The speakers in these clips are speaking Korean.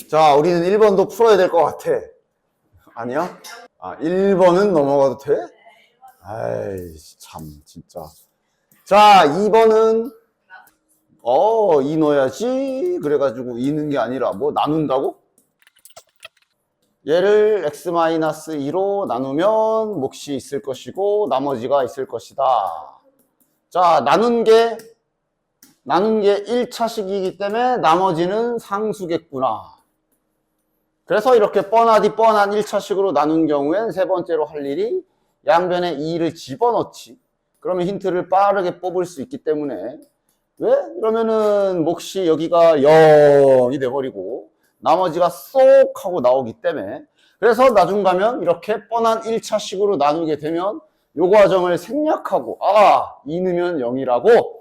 자, 우리는 1번도 풀어야 될 것 같아. 아니야? 아, 1번은 넘어가도 돼? 아이, 참, 진짜. 자, 2번은, 2 넣어야지. 그래가지고 2는 게 아니라 뭐 나눈다고? 얘를 x-2로 나누면 몫이 있을 것이고, 나머지가 있을 것이다. 자, 나눈 게 1차식이기 때문에 나머지는 상수겠구나. 그래서 이렇게 뻔하디 뻔한 1차식으로 나눈 경우엔 세 번째로 할 일이 양변에 2를 집어넣지. 그러면 힌트를 빠르게 뽑을 수 있기 때문에 왜? 이러면은 몫이 여기가 0이 돼버리고 나머지가 쏙 하고 나오기 때문에 그래서 나중 가면 이렇게 뻔한 1차식으로 나누게 되면 요 과정을 생략하고 2 넣으면 0이라고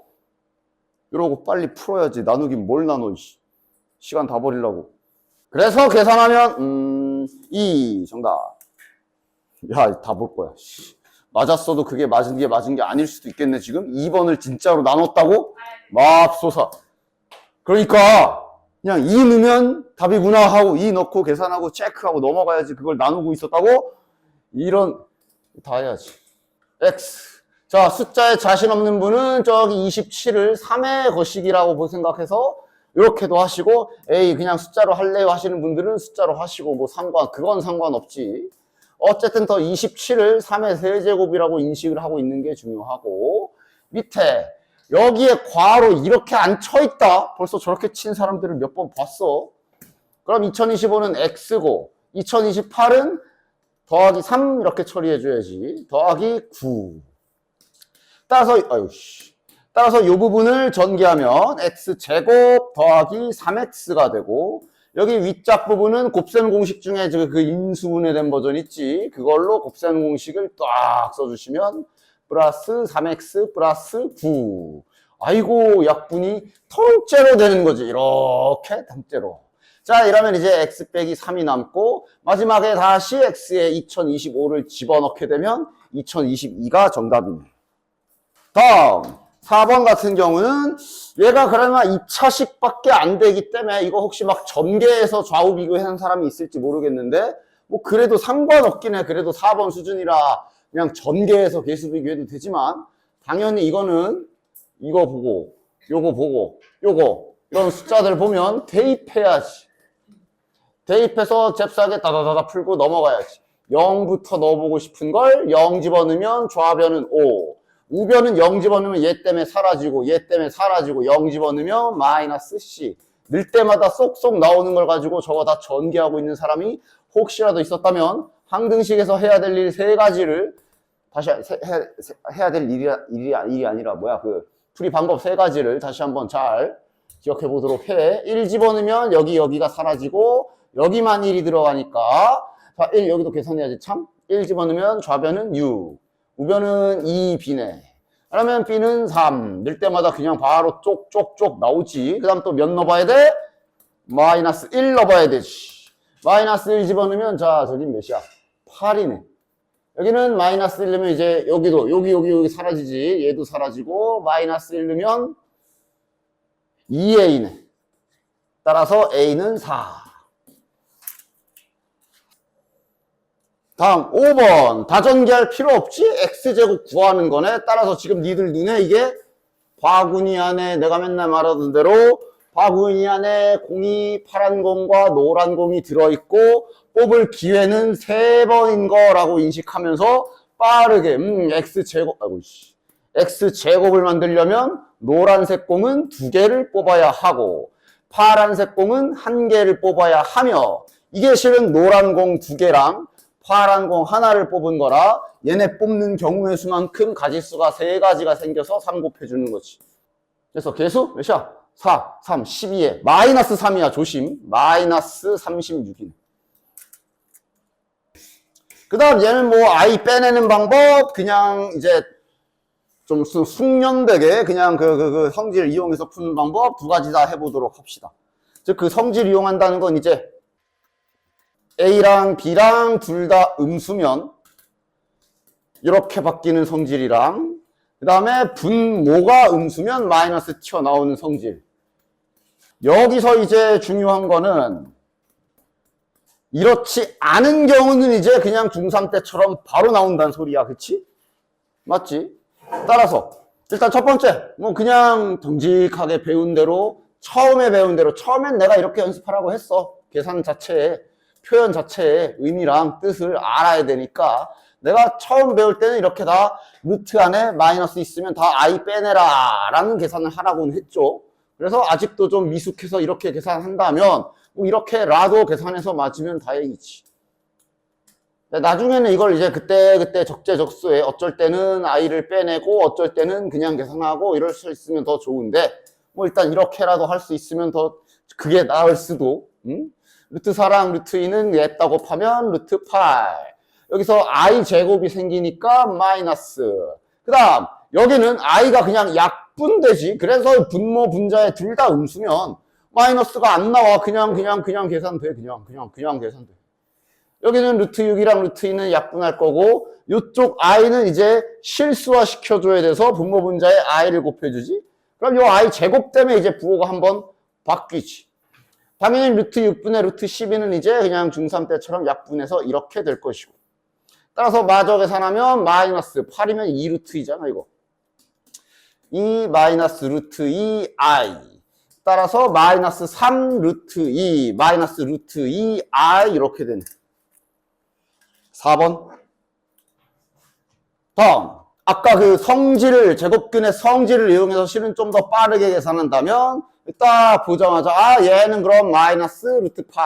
이러고 빨리 풀어야지. 나누긴 뭘 나눠. 시간 다 버리려고. 그래서 계산하면 2 정답. 야, 다 볼 거야. 맞았어도 그게 맞은 게 아닐 수도 있겠네. 지금 2번을 진짜로 나눴다고? 맙소사. 그러니까 그냥 2 넣으면 답이구나 하고 2 넣고 계산하고 체크하고 넘어가야지. 그걸 나누고 있었다고? 이런 다 해야지. X. 자, 숫자에 자신 없는 분은 저기 27을 3의 거식이라고 생각해서 이렇게도 하시고, 에이, 그냥 숫자로 할래요 하시는 분들은 숫자로 하시고, 뭐 그건 상관없지. 어쨌든 더 27을 3의 세제곱이라고 인식을 하고 있는 게 중요하고, 밑에, 여기에 괄호 이렇게 안 쳐있다. 벌써 저렇게 친 사람들을 몇 번 봤어. 그럼 2025는 X고, 2028은 더하기 3 이렇게 처리해줘야지. 더하기 9. 따라서 이 부분을 전개하면 x제곱 더하기 3x가 되고 여기 윗짝 부분은 곱셈 공식 중에 그 인수분해된 버전 있지. 그걸로 곱셈 공식을 딱 써주시면 플러스 3x 플러스 9. 아이고 약분이 통째로 되는 거지. 이렇게 통째로. 자, 이러면 이제 x 빼기 3이 남고 마지막에 다시 x에 2025를 집어넣게 되면 2022가 정답이네. 다음 4번 같은 경우는 얘가 그러면 2차식밖에 안 되기 때문에 이거 혹시 막 전개해서 좌우 비교하는 사람이 있을지 모르겠는데 뭐 그래도 상관없긴 해. 그래도 4번 수준이라 그냥 전개해서 개수 비교해도 되지만 당연히 이거는 이거 보고 요거 보고 요거 이런 숫자들 보면 대입해야지. 대입해서 잽싸게 다다다다 풀고 넘어가야지. 0부터 넣어보고 싶은 걸 0 집어넣으면 좌변은 5. 우변은 0 집어넣으면 얘 때문에 사라지고 얘 때문에 사라지고 0 집어넣으면 마이너스 C. 늘 때마다 쏙쏙 나오는 걸 가지고 저거 다 전개하고 있는 사람이 혹시라도 있었다면 항등식에서 해야 될 일 세 가지를 다시 해야 될 일이 아니라 풀이 방법 세 가지를 다시 한번 잘 기억해 보도록 해. 1 집어넣으면 여기가 사라지고 여기만 1이 들어가니까 자, 1 여기도 계산해야지 참. 1 집어넣으면 좌변은 6. 우변은 2B네. 그러면 B는 3. 늘 때마다 그냥 바로 쪽쪽쪽 나오지. 그 다음 또 몇 넣어봐야 돼? 마이너스 1 넣어봐야 되지. 마이너스 1 집어넣으면 자, 저기 몇이야? 8이네. 여기는 마이너스 1 넣으면 이제 여기도 여기 사라지지. 얘도 사라지고 마이너스 1 넣으면 2A네. 따라서 A는 4. 다음 5번 다 전개할 필요 없지? x제곱 구하는 거네. 따라서 지금 니들 눈에 이게 바구니 안에 내가 맨날 말하던 대로 바구니 안에 공이 파란 공과 노란 공이 들어있고 뽑을 기회는 3번인 거라고 인식하면서 빠르게 x제곱을 만들려면 노란색 공은 2개를 뽑아야 하고 파란색 공은 1개를 뽑아야 하며 이게 실은 노란 공 2개랑 파란 공 하나를 뽑은 거라 얘네 뽑는 경우의 수만큼 가지수가 3가지가 생겨서 3 곱해주는 거지. 그래서 개수 몇이야? 4, 3, 12에 마이너스 3이야. 조심. 마이너스 36이네. 그 다음 얘는 뭐 i 빼내는 방법 그냥 이제 좀 숙련되게 그냥 그 성질 이용해서 푸는 방법 2가지 다 해보도록 합시다. 즉 그 성질 이용한다는 건 이제 A랑 B랑 둘 다 음수면 이렇게 바뀌는 성질이랑 그 다음에 분모가 음수면 마이너스 튀어나오는 성질. 여기서 이제 중요한 거는 이렇지 않은 경우는 이제 그냥 중3 때처럼 바로 나온다는 소리야. 그치? 맞지? 따라서 일단 첫 번째 뭐 그냥 정직하게 배운 대로 처음에 배운 대로 처음엔 내가 이렇게 연습하라고 했어. 계산 자체에 표현 자체의 의미랑 뜻을 알아야 되니까 내가 처음 배울 때는 이렇게 다 루트 안에 마이너스 있으면 다 i 빼내라 라는 계산을 하라고는 했죠. 그래서 아직도 좀 미숙해서 이렇게 계산한다면 뭐 이렇게라도 계산해서 맞으면 다행이지. 나중에는 이걸 이제 그때 적재적소에 어쩔 때는 i를 빼내고 어쩔 때는 그냥 계산하고 이럴 수 있으면 더 좋은데 뭐 일단 이렇게라도 할 수 있으면 더 그게 나을 수도. 루트 4랑 루트 2는 냈다 곱하면 루트 8. 여기서 i 제곱이 생기니까 마이너스. 그 다음 여기는 i가 그냥 약분되지. 그래서 분모 분자에 둘 다 음수면 마이너스가 안 나와. 그냥 계산돼. 그냥 계산돼. 여기는 루트 6이랑 루트 2는 약분할 거고 이쪽 i는 이제 실수화 시켜줘야 돼서 분모 분자에 i를 곱해주지. 그럼 이 i 제곱 때문에 이제 부호가 한번 바뀌지. 당연히 루트 6분의 루트 12는 이제 그냥 중3 때처럼 약분해서 이렇게 될 것이고. 따라서 마저 계산하면 마이너스 8이면 2루트이잖아 이거. 2 마이너스 루트 2i. 따라서 마이너스 3 루트 2 마이너스 루트 2i 이렇게 되네. 4번. 다음. 아까 그 성질을, 제곱근의 성질을 이용해서 실은 좀 더 빠르게 계산한다면, 딱 보자마자, 얘는 그럼 마이너스 루트 8.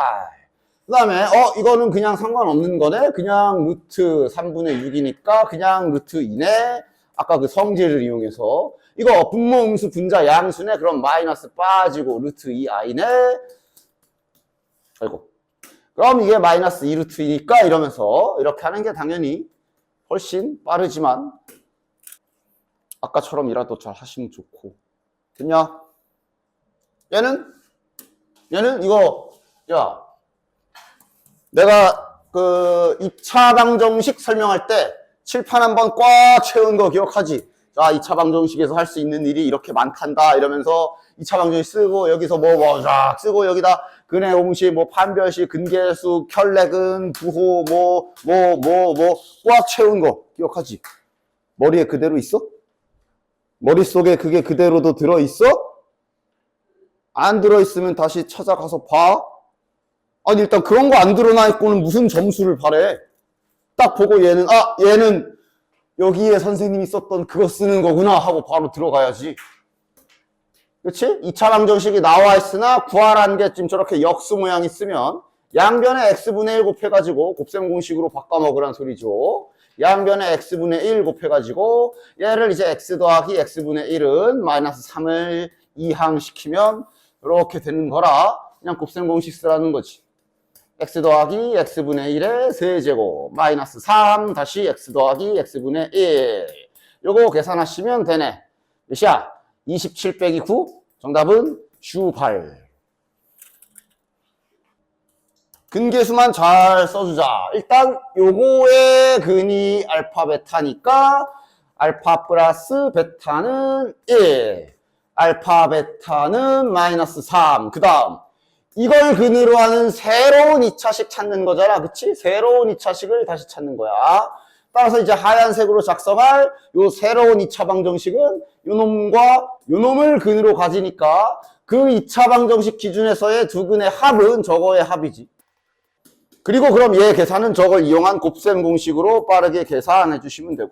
그 다음에, 이거는 그냥 상관없는 거네? 그냥 루트 3분의 6이니까 그냥 루트 2네? 아까 그 성질을 이용해서. 이거 분모, 음수, 분자, 양수네? 그럼 마이너스 빠지고 루트 2i네? 아이고. 그럼 이게 마이너스 2루트이니까 이러면서 이렇게 하는 게 당연히 훨씬 빠르지만 아까처럼이라도 잘 하시면 좋고. 됐냐? 얘는 이거 내가 그 2차 방정식 설명할 때 칠판 한번 꽉 채운 거 기억하지? 자, 2차 방정식에서 할 수 있는 일이 이렇게 많단다 이러면서 2차 방정식 쓰고 여기서 쫙 쓰고 여기다 근해 공식 판별식 근계수 켤레근 부호 꽉 채운 거 기억하지? 머리에 그대로 있어? 머릿속에 그게 그대로도 들어있어? 안 들어있으면 다시 찾아가서 봐. 아니 일단 그런 거 안 드러나 있고는 무슨 점수를 바래? 딱 보고 얘는 여기에 선생님이 썼던 그거 쓰는 거구나 하고 바로 들어가야지. 그렇지? 2차 방정식이 나와 있으나 구하라는 게 지금 저렇게 역수 모양 있으면 양변에 x분의 1 곱해가지고 곱셈 공식으로 바꿔먹으란 소리죠. 양변에 x분의 1 곱해가지고 얘를 이제 x 더하기 x분의 1은 마이너스 3을 이항시키면 이렇게 되는 거라 그냥 곱셈 공식 쓰라는 거지. x 더하기 x분의 1의 세제곱 마이너스 3 다시 x 더하기 x분의 1 요거 계산하시면 되네. 몇이야? 27 빼기 9 정답은 8. 근계수만 잘 써주자. 일단 요거의 근이 알파 베타니까 알파 플러스 베타는 1 알파 베타는 마이너스 3 그 다음 이걸 근으로 하는 새로운 2차식 찾는 거잖아. 그치? 새로운 2차식을 다시 찾는 거야. 따라서 이제 하얀색으로 작성할 요 새로운 2차 방정식은 요 놈과 요 놈을 근으로 가지니까 그 2차 방정식 기준에서의 두 근의 합은 저거의 합이지. 그리고 그럼 얘 계산은 저걸 이용한 곱셈 공식으로 빠르게 계산해 주시면 되고.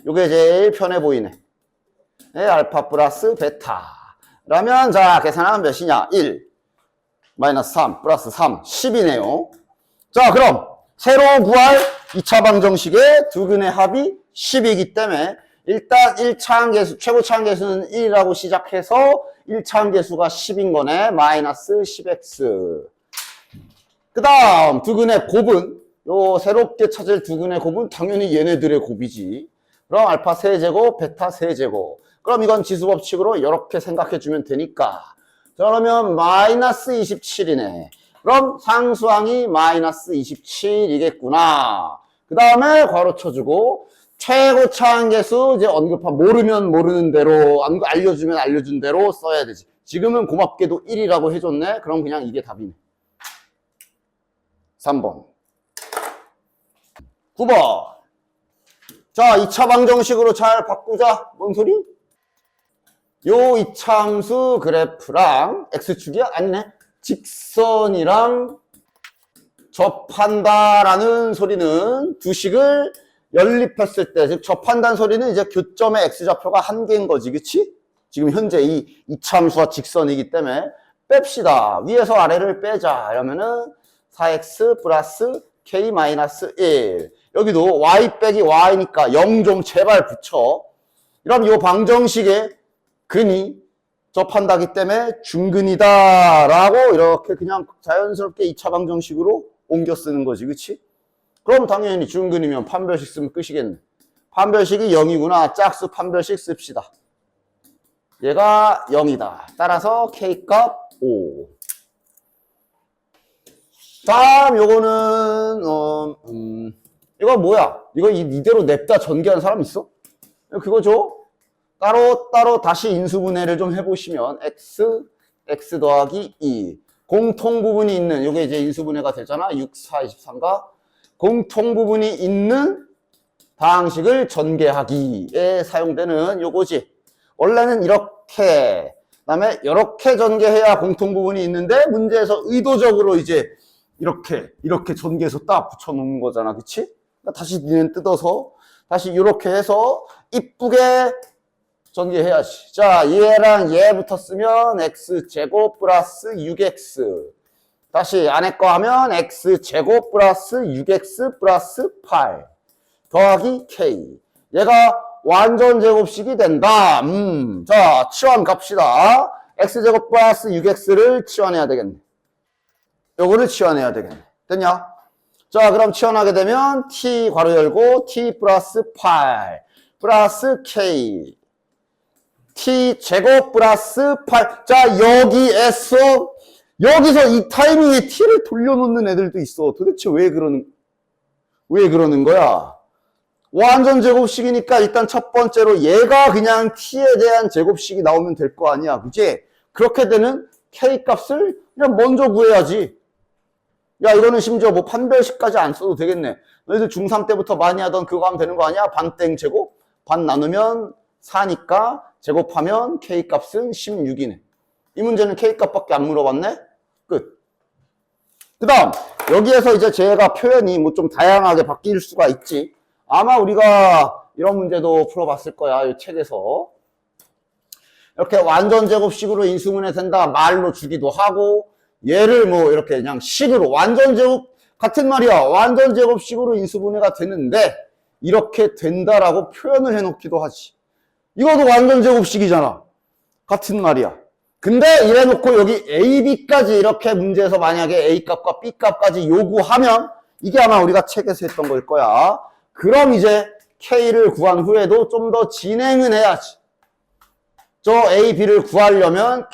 요게 제일 편해 보이네. 네, 알파 플러스 베타. 그러면 자, 계산하면 몇이냐? 1. 마이너스 3 플러스 3 10이네요. 자, 그럼 새로 구할 2차 방정식의 두 근의 합이 10이기 때문에 일단 1차 함계수, 최고차 함계수는 1이라고 시작해서 1차 함계수가 10인 거네. 마이너스 10x. 그 다음 두 근의 곱은 요 새롭게 찾을 두 근의 곱은 당연히 얘네들의 곱이지. 그럼 알파 세제곱, 베타 세제곱. 그럼 이건 지수법칙으로 이렇게 생각해 주면 되니까. 그러면 마이너스 27이네. 그럼 상수항이 마이너스 27이겠구나. 그 다음에 괄호 쳐주고 최고차 함계수 이제 언급한 모르면 모르는 대로 알려주면 알려준 대로 써야 되지. 지금은 고맙게도 1이라고 해줬네. 그럼 그냥 이게 답이네. 3번. 9번. 자, 2차 방정식으로 잘 바꾸자. 뭔 소리? 요 이차함수 그래프랑 x축이야? 아니네. 직선이랑 접한다라는 소리는 두 식을 연립했을 때, 즉 접한다는 소리는 이제 교점의 x좌표가 한 개인 거지, 그치? 지금 현재 이 이차함수와 직선이기 때문에 뺍시다. 위에서 아래를 빼자. 이러면은 4x 플러스 k 마이너스 1. 여기도 y 빼기 y니까 0 좀 제발 붙여. 그럼 이 방정식의 근이 접한다기 때문에 중근이다 라고 이렇게 그냥 자연스럽게 2차 방정식으로 옮겨 쓰는 거지, 그치? 그럼 당연히 중근이면 판별식 쓰면 끝이겠네. 판별식이 0이구나. 짝수 판별식 씁시다. 얘가 0이다. 따라서 K값 5. 다음 요거는 이거 뭐야? 이거 이대로 냅다 전개한 사람 있어? 그거죠? 따로 다시 인수분해를 좀 해보시면 x 더하기 2 공통 부분이 있는 요게 이제 인수분해가 되잖아. 6, 4, 23가 공통 부분이 있는 방식을 전개하기에 사용되는 요거지. 원래는 이렇게 그다음에 이렇게 전개해야 공통 부분이 있는데 문제에서 의도적으로 이제 이렇게 전개해서 딱 붙여놓는 거잖아, 그치? 그러니까 다시 니는 뜯어서 다시 이렇게 해서 이쁘게 전개해야지. 자, 얘랑 얘 붙었으면 x제곱 플러스 6x. 다시 안에 거 하면 x제곱 플러스 6x 플러스 8 더하기 k. 얘가 완전 제곱식이 된다. 자, 치환 갑시다. x제곱 플러스 6x를 치환해야 되겠네. 요거를 치환해야 되겠네. 됐냐? 자, 그럼 치환하게 되면 t 괄호 열고 t 플러스 8 플러스 k t 제곱 플러스 8. 자, 여기서 이 타이밍에 t를 돌려놓는 애들도 있어. 도대체 왜 그러는 거야? 완전 제곱식이니까 일단 첫 번째로 얘가 그냥 t에 대한 제곱식이 나오면 될 거 아니야. 그치? 그렇게 되는 k 값을 그냥 먼저 구해야지. 야, 이거는 심지어 뭐 판별식까지 안 써도 되겠네. 너희들 중3 때부터 많이 하던 그거 하면 되는 거 아니야? 반땡 제곱? 반 나누면 4니까 제곱하면 k 값은 16이네. 이 문제는 k 값밖에 안 물어봤네? 끝. 그 다음, 여기에서 이제 제가 표현이 뭐 좀 다양하게 바뀔 수가 있지. 아마 우리가 이런 문제도 풀어봤을 거야, 이 책에서. 이렇게 완전 제곱식으로 인수분해 된다 말로 주기도 하고, 얘를 뭐 이렇게 그냥 식으로 완전 제곱 같은 말이야. 완전 제곱식으로 인수분해가 되는데 이렇게 된다라고 표현을 해놓기도 하지. 이것도 완전 제곱식이잖아. 같은 말이야. 근데 이래놓고 여기 A, B까지 이렇게 문제에서 만약에 A 값과 B 값까지 요구하면 이게 아마 우리가 책에서 했던 걸 거야. 그럼 이제 K를 구한 후에도 좀 더 진행은 해야지. 저 A, B를 구하려면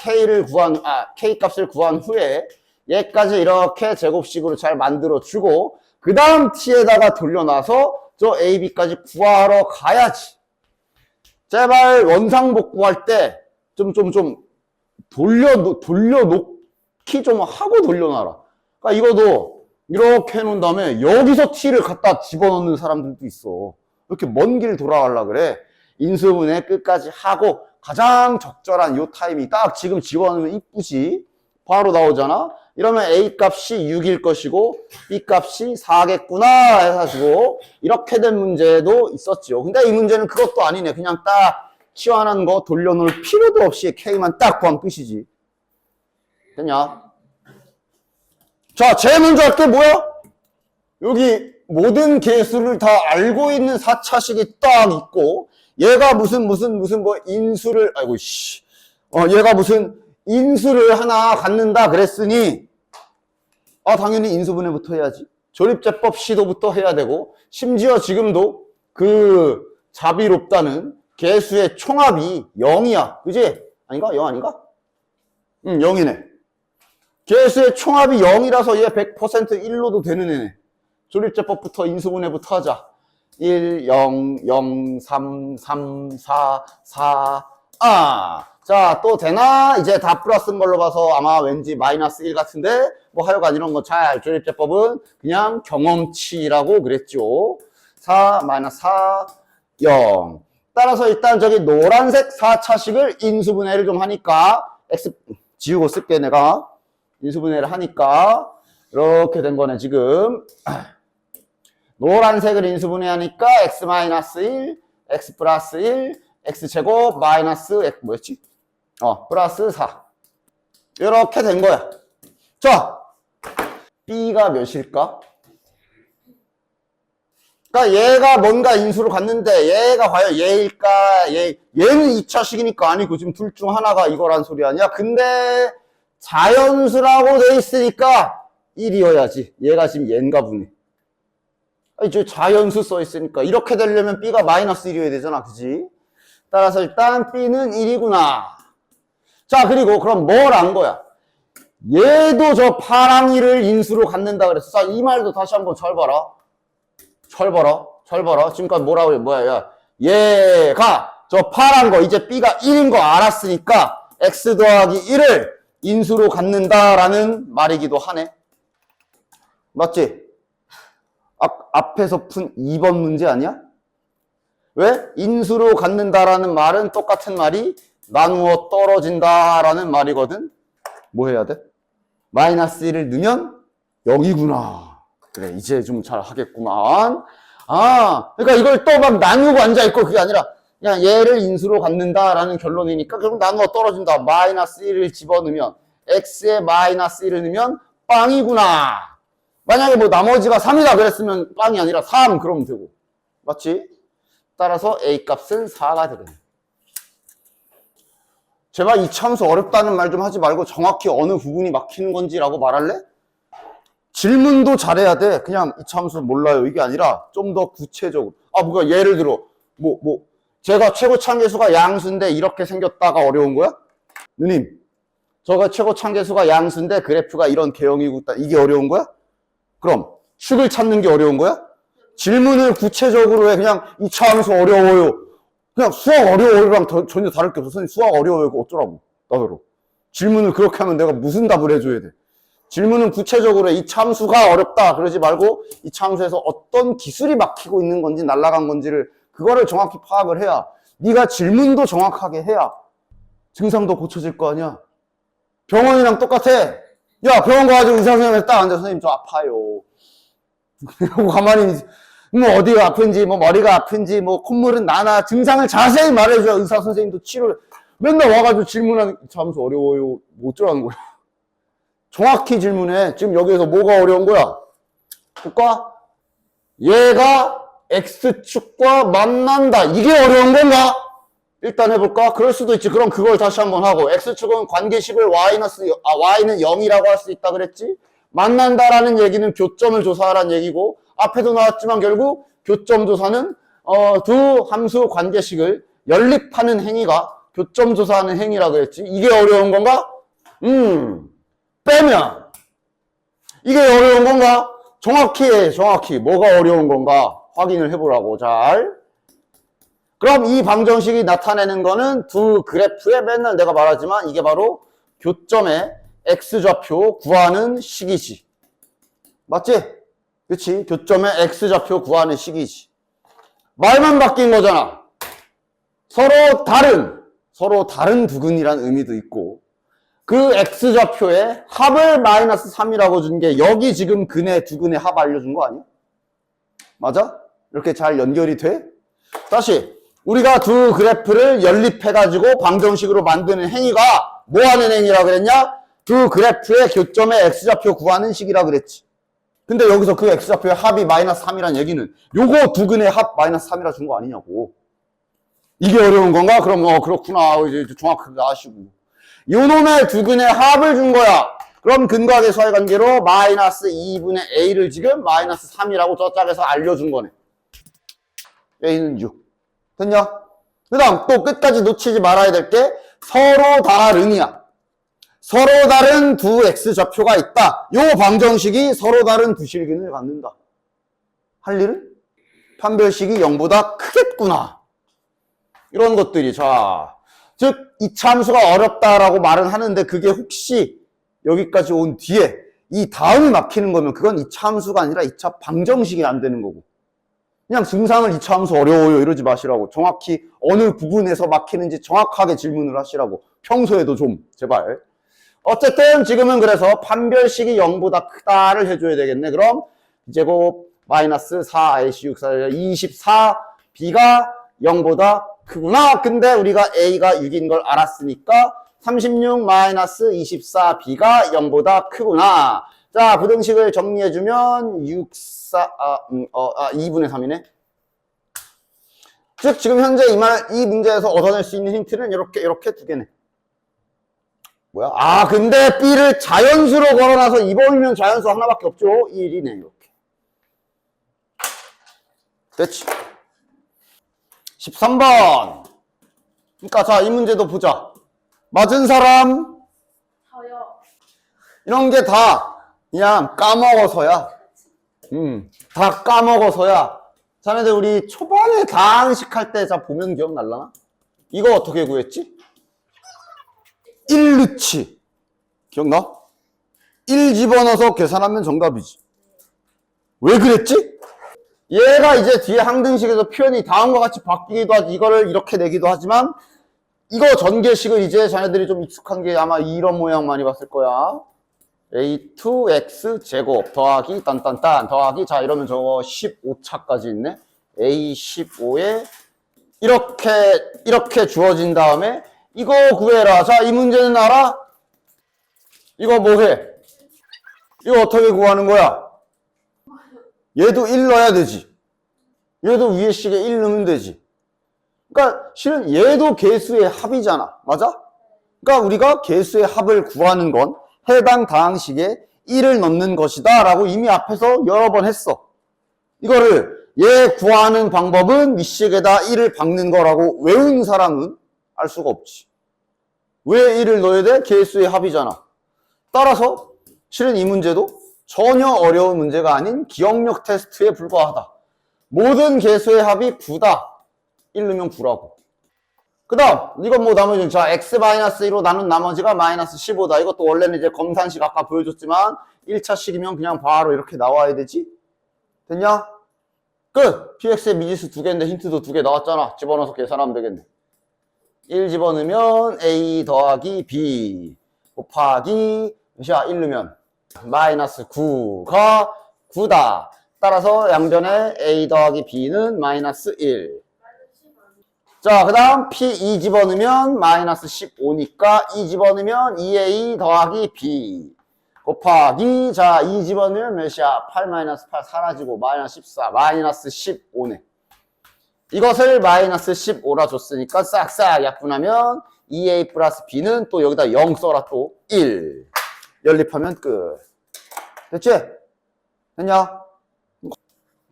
K 값을 구한 후에 얘까지 이렇게 제곱식으로 잘 만들어주고 그 다음 T에다가 돌려놔서 저 A, B까지 구하러 가야지. 제발 원상복구할 때 좀 돌려놓기 좀 하고 돌려놔라. 그러니까 이것도 이렇게 해놓은 다음에 여기서 T를 갖다 집어넣는 사람들도 있어. 이렇게 먼 길 돌아가려고 그래. 인수분해 끝까지 하고 가장 적절한 요 타임이 딱 지금 집어넣으면 이쁘지. 바로 나오잖아. 이러면 A 값이 6일 것이고 B 값이 4겠구나 해가지고 이렇게 된 문제도 있었죠. 근데 이 문제는 그것도 아니네. 그냥 딱 치환한 거 돌려놓을 필요도 없이 K만 딱 구하면 끝이지. 됐냐? 자, 제일 먼저 할 게 뭐야? 여기 모든 개수를 다 알고 있는 4차식이 딱 있고 얘가 무슨 뭐 인수를 얘가 무슨 인수를 하나 갖는다 그랬으니 당연히 인수분해부터 해야지. 조립제법 시도부터 해야 되고 심지어 지금도 그 자비롭다는 개수의 총합이 0이야. 그지? 아닌가? 0 아닌가? 0이네. 개수의 총합이 0이라서 얘 100% 1로도 되는 애네. 조립제법부터 인수분해부터 하자. 1, 0, 0, 3, 3, 4, 4. 자, 또 되나? 이제 다 플러스인 걸로 봐서 아마 왠지 마이너스 1 같은데, 뭐 하여간 이런 거 잘 조립제법은 그냥 경험치라고 그랬죠. 4, 마이너스 4, 0. 따라서 일단 저기 노란색 4차식을 인수분해를 좀 하니까, x 지우고 쓸게, 내가. 인수분해를 하니까, 이렇게 된 거네, 지금. 노란색을 인수분해하니까 x 마이너스 1, x 플러스 1, x제곱 마이너스 x 뭐였지? 플러스 4. 이렇게 된 거야. 자, b가 몇일까? 그러니까 얘가 뭔가 인수로 갔는데 얘가 과연 얘일까? 얘는 2차식이니까 아니고 지금 둘 중 하나가 이거란 소리 아니야? 근데 자연수라고 돼 있으니까 1이어야지. 얘가 지금 얘인가 보네. 아니, 저 자연수 써 있으니까 이렇게 되려면 b가 마이너스 1이어야 되잖아. 그지? 따라서 일단 b는 1이구나. 자, 그리고 그럼 뭘 안 거야? 얘도 저 파랑이를 인수로 갖는다 그랬어. 자, 이 말도 다시 한번 잘 봐라. 잘 봐라. 지금까지 뭐라고 해? 뭐야, 야. 얘가 저 파란 거, 이제 b가 1인 거 알았으니까 x 더하기 1을 인수로 갖는다라는 말이기도 하네. 맞지? 앞에서 푼 2번 문제 아니야? 왜? 인수로 갖는다라는 말은 똑같은 말이 나누어 떨어진다라는 말이거든. 뭐 해야 돼? 마이너스 1을 넣으면 0이구나. 그래, 이제 좀 잘 하겠구만. 그러니까 이걸 또 막 나누고 앉아있고 그게 아니라 그냥 얘를 인수로 갖는다라는 결론이니까 결국 나누어 떨어진다. 마이너스 1을 집어넣으면 x에 마이너스 1을 넣으면 빵이구나. 만약에 뭐 나머지가 3이다 그랬으면 빵이 아니라 3 그러면 되고. 맞지? 따라서 a 값은 4가 되겠네. 제발 이 참수 어렵다는 말 좀 하지 말고 정확히 어느 부분이 막히는 건지라고 말할래? 질문도 잘해야 돼. 그냥 이 참수 몰라요. 이게 아니라 좀 더 구체적으로. 뭐가 예를 들어 제가 최고 참계수가 양수인데 이렇게 생겼다가 어려운 거야? 누님, 저가 최고 참계수가 양수인데 그래프가 이런 개형이고 이게 어려운 거야? 그럼 축을 찾는 게 어려운 거야? 질문을 구체적으로 해. 그냥 이 참수 어려워요. 그냥 수학 어려워요랑 전혀 다를 게 없어. 선생님 수학 어려워요. 그거 어쩌라고. 나더러. 질문을 그렇게 하면 내가 무슨 답을 해줘야 돼. 질문은 구체적으로 해. 이 참수가 어렵다. 그러지 말고 이 참수에서 어떤 기술이 막히고 있는 건지 날아간 건지를 그거를 정확히 파악을 해야 네가 질문도 정확하게 해야 증상도 고쳐질 거 아니야. 병원이랑 똑같아. 야, 병원 가가지고 의사 선생님한테 딱 앉아. 선생님 저 아파요. 이러고 가만히 뭐 어디가 아픈지 뭐 머리가 아픈지 뭐 콧물은 나나 증상을 자세히 말해줘야 의사 선생님도 치료를. 맨날 와가지고 질문하는 참수 어려워요. 뭐 어쩌라는 거야. 정확히 질문해. 지금 여기에서 뭐가 어려운 거야? 볼까? 얘가 x축과 만난다. 이게 어려운 건가? 일단 해볼까? 그럴 수도 있지. 그럼 그걸 다시 한번 하고 x축은 관계식을 y는 0이라고 할 수 있다 그랬지? 만난다라는 얘기는 교점을 조사하라는 얘기고 앞에도 나왔지만 결국 교점 조사는 두 함수 관계식을 연립하는 행위가 교점 조사하는 행위라 그랬지. 이게 어려운 건가? 빼면 이게 어려운 건가? 정확히 해. 정확히 뭐가 어려운 건가 확인을 해보라고. 잘. 그럼 이 방정식이 나타내는 거는 두 그래프에 맨날 내가 말하지만 이게 바로 교점의 x좌표 구하는 식이지. 맞지? 그치? 교점의 x좌표 구하는 식이지. 말만 바뀐 거잖아. 서로 다른 두근이란 의미도 있고 그 x좌표의 합을 마이너스 3이라고 준 게 여기 지금 근의 두 근의 합 알려준 거 아니야? 맞아? 이렇게 잘 연결이 돼? 다시 우리가 두 그래프를 연립해가지고 방정식으로 만드는 행위가 뭐 하는 행위라 그랬냐? 두 그래프의 교점의 x좌표 구하는 식이라 그랬지. 근데 여기서 그 x좌표의 합이 마이너스 3이란 얘기는 요거 두 근의 합 마이너스 3이라 준 거 아니냐고. 이게 어려운 건가? 그럼 그렇구나. 이제 정확하게 아시고. 요놈의 두 근의 합을 준 거야. 그럼 근과 계수의 관계로 마이너스 2분의 a를 지금 마이너스 3이라고 저 짝에서 알려준 거네. a는 6. 됐냐? 그 다음 또 끝까지 놓치지 말아야 될 게 서로 다른이야. 서로 다른 두 x좌표가 있다. 요 방정식이 서로 다른 두 실근을 갖는다. 할 일은? 판별식이 0보다 크겠구나. 이런 것들이. 자, 즉 이차 함수가 어렵다라고 말은 하는데 그게 혹시 여기까지 온 뒤에 이 다음이 막히는 거면 그건 이차 함수가 아니라 이차 방정식이 안 되는 거고 그냥 증상을 이차 함수 어려워요 이러지 마시라고 정확히 어느 부분에서 막히는지 정확하게 질문을 하시라고 평소에도 좀 제발 어쨌든 지금은 그래서 판별식이 0보다 크다를 해줘야 되겠네. 그럼 B제곱 마이너스 4AC 24 B가 0보다 크구나. 근데 우리가 A가 6인 걸 알았으니까 36 마이너스 24 B가 0보다 크구나. 자, 부등식을 정리해주면 2분의 3이네. 즉 지금 현재 이 문제에서 얻어낼 수 있는 힌트는 이렇게 두 개네. 뭐야? 아, 근데 B를 자연수로 걸어놔서 2번이면 자연수 하나밖에 없죠. 1이네, 이렇게. 됐지? 13번. 그러니까 자, 이 문제도 보자. 맞은 사람? 저요. 이런 게 다 그냥 까먹어서야. 다 까먹어서야. 자네들 우리 초반에 다항식 할 때 자 보면 기억날라나? 이거 어떻게 구했지? 1 넣지. 기억나? 1 집어넣어서 계산하면 정답이지. 왜 그랬지? 얘가 이제 뒤에 항등식에서 표현이 다음과 같이 바뀌기도 하지. 이거를 이렇게 내기도 하지만 이거 전개식을 이제 자네들이 좀 익숙한 게 아마 이런 모양 많이 봤을 거야. A2X 제곱 더하기 딴딴딴 더하기 자 이러면 저거 15차까지 있네. A15에 이렇게 주어진 다음에 이거 구해라. 자, 이 문제는 알아? 이거 뭐해? 이거 어떻게 구하는 거야? 얘도 1 넣어야 되지. 얘도 위에 식에 1 넣으면 되지. 그러니까 실은 얘도 개수의 합이잖아. 맞아? 그러니까 우리가 개수의 합을 구하는 건 해당 다항식에 1을 넣는 것이다 라고 이미 앞에서 여러 번 했어. 이거를 얘 구하는 방법은 윗식에다 1을 박는 거라고 외운 사람은 알 수가 없지. 왜 1을 넣어야 돼? 개수의 합이잖아. 따라서 실은 이 문제도 전혀 어려운 문제가 아닌 기억력 테스트에 불과하다. 모든 개수의 합이 9다. 1 넣으면 9라고. 그 다음 이건 뭐 나머지 자 x-1로 나눈 나머지가 마이너스 15다. 이것도 원래는 이제 검산식 아까 보여줬지만 1차식이면 그냥 바로 이렇게 나와야 되지. 됐냐? 끝! px의 미지수 2개인데 힌트도 2개 나왔잖아. 집어넣어서 계산하면 되겠네. 1 집어넣으면 a 더하기 b 곱하기 몇이야? 1 넣으면 마이너스 9가 9다. 따라서 양변에 a 더하기 b는 마이너스 1. 자, 그 다음 P2 집어넣으면 마이너스 15니까 2 집어넣으면 2A 더하기 B 곱하기 자, 2 집어넣으면 몇이야? 8 마이너스 8 사라지고 마이너스 14 마이너스 15네. 이것을 마이너스 15라 줬으니까 싹싹 약분하면 2A 플러스 B는 또 여기다 0 써라 또 1. 연립하면 끝. 됐지? 됐냐?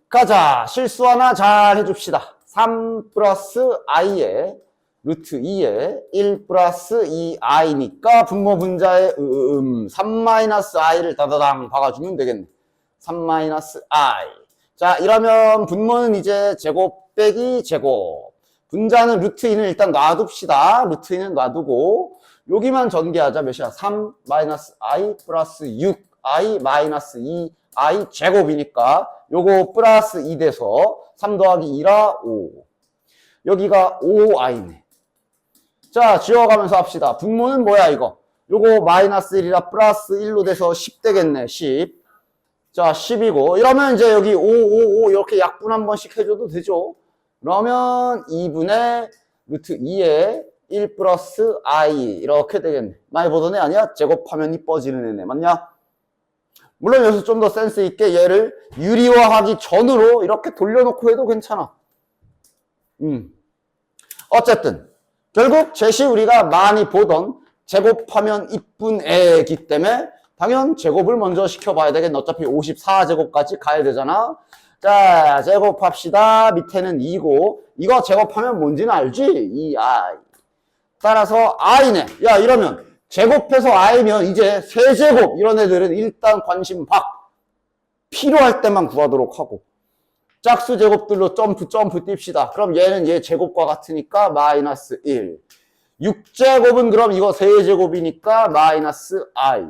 가자. 실수 하나 잘 해줍시다. 3 플러스 i에 루트 2에 1 플러스 2i니까 분모 분자에 3 마이너스 i를 다다당 박아주면 되겠네. 3 마이너스 i. 자, 이러면 분모는 이제 제곱 빼기 제곱. 분자는 루트 2는 일단 놔둡시다. 루트 2는 놔두고 여기만 전개하자. 몇이야? 3 마이너스 i 플러스 6i 마이너스 2i 제곱이니까 요거 플러스 2 돼서 3 더하기 2라 5. 여기가 5i네. 자, 지워가면서 합시다. 분모는 뭐야, 이거? 요거 마이너스 1이라 플러스 1로 돼서 10 되겠네, 10. 자, 10이고. 이러면 이제 여기 5, 5, 5 이렇게 약분 한 번씩 해줘도 되죠. 그러면 2분의 루트 2에 1 플러스 i 이렇게 되겠네. 많이 보던 애 아니야? 제곱하면 이뻐지는 애네. 맞냐? 물론 여기서 좀 더 센스 있게 얘를 유리화하기 전으로 이렇게 돌려놓고 해도 괜찮아. 어쨌든 결국 제시 우리가 많이 보던 제곱하면 이쁜 애이기 때문에 당연 제곱을 먼저 시켜봐야 되겠네. 어차피 54제곱까지 가야 되잖아. 자, 제곱합시다. 밑에는 2고 이거 제곱하면 뭔지는 알지? 2i. 따라서 i네. 야, 이러면 제곱해서 i면 이제 세제곱 이런 애들은 일단 관심 밖. 필요할 때만 구하도록 하고 짝수 제곱들로 점프 띱시다. 그럼 얘는 얘 제곱과 같으니까 마이너스 1. 6제곱은 그럼 이거 세제곱이니까 마이너스 i.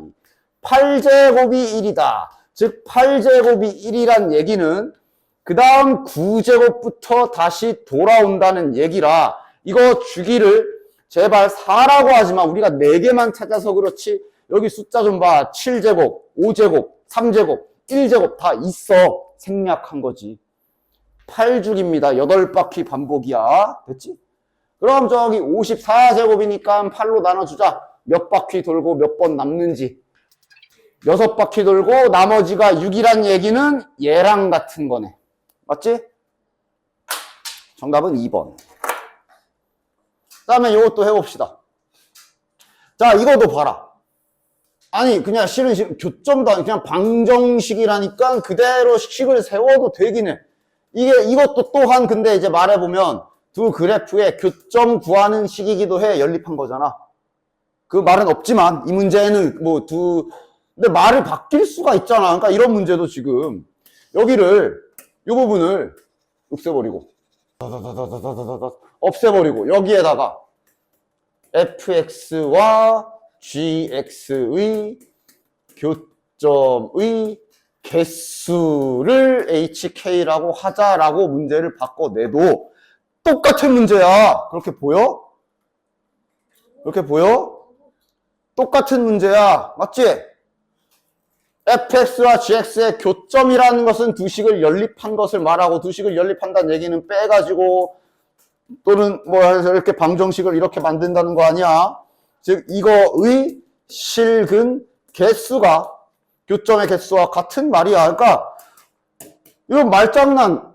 8제곱이 1이다. 즉 8제곱이 1이란 얘기는 그 다음 9제곱부터 다시 돌아온다는 얘기라 이거 주기를 제발 4라고 하지만 우리가 4개만 찾아서 그렇지 여기 숫자 좀 봐. 7제곱, 5제곱, 3제곱, 1제곱 다 있어. 생략한 거지. 8주기입니다. 8바퀴 반복이야. 됐지? 그럼 저기 54제곱이니까 8로 나눠주자. 몇 바퀴 돌고 몇 번 남는지. 6바퀴 돌고 나머지가 6이란 얘기는 얘랑 같은 거네. 맞지? 정답은 2번. 그 다음에 이것도 해봅시다. 자, 이것도 봐라. 아니, 그냥 실은 교점도 아니, 그냥 방정식이라니까 그대로 식을 세워도 되긴 해. 이것도 또한 근데 이제 말해보면 두 그래프의 교점 구하는 식이기도 해. 연립한 거잖아. 그 말은 없지만, 이 문제는 근데 말을 바뀔 수가 있잖아. 그러니까 이런 문제도 지금, 여기를, 이 부분을 없애버리고, 없애버리고, 여기에다가 fx와 gx의 교점의 개수를 hk라고 하자라고 문제를 바꿔내도 똑같은 문제야. 그렇게 보여? 그렇게 보여? 똑같은 문제야. 맞지? fx와 gx의 교점이라는 것은 두 식을 연립한 것을 말하고 두 식을 연립한다는 얘기는 빼가지고 또는 뭐 이렇게 방정식을 이렇게 만든다는 거 아니야? 즉 이거의 실근 개수가 교점의 개수와 같은 말이야. 그러니까 이건 말장난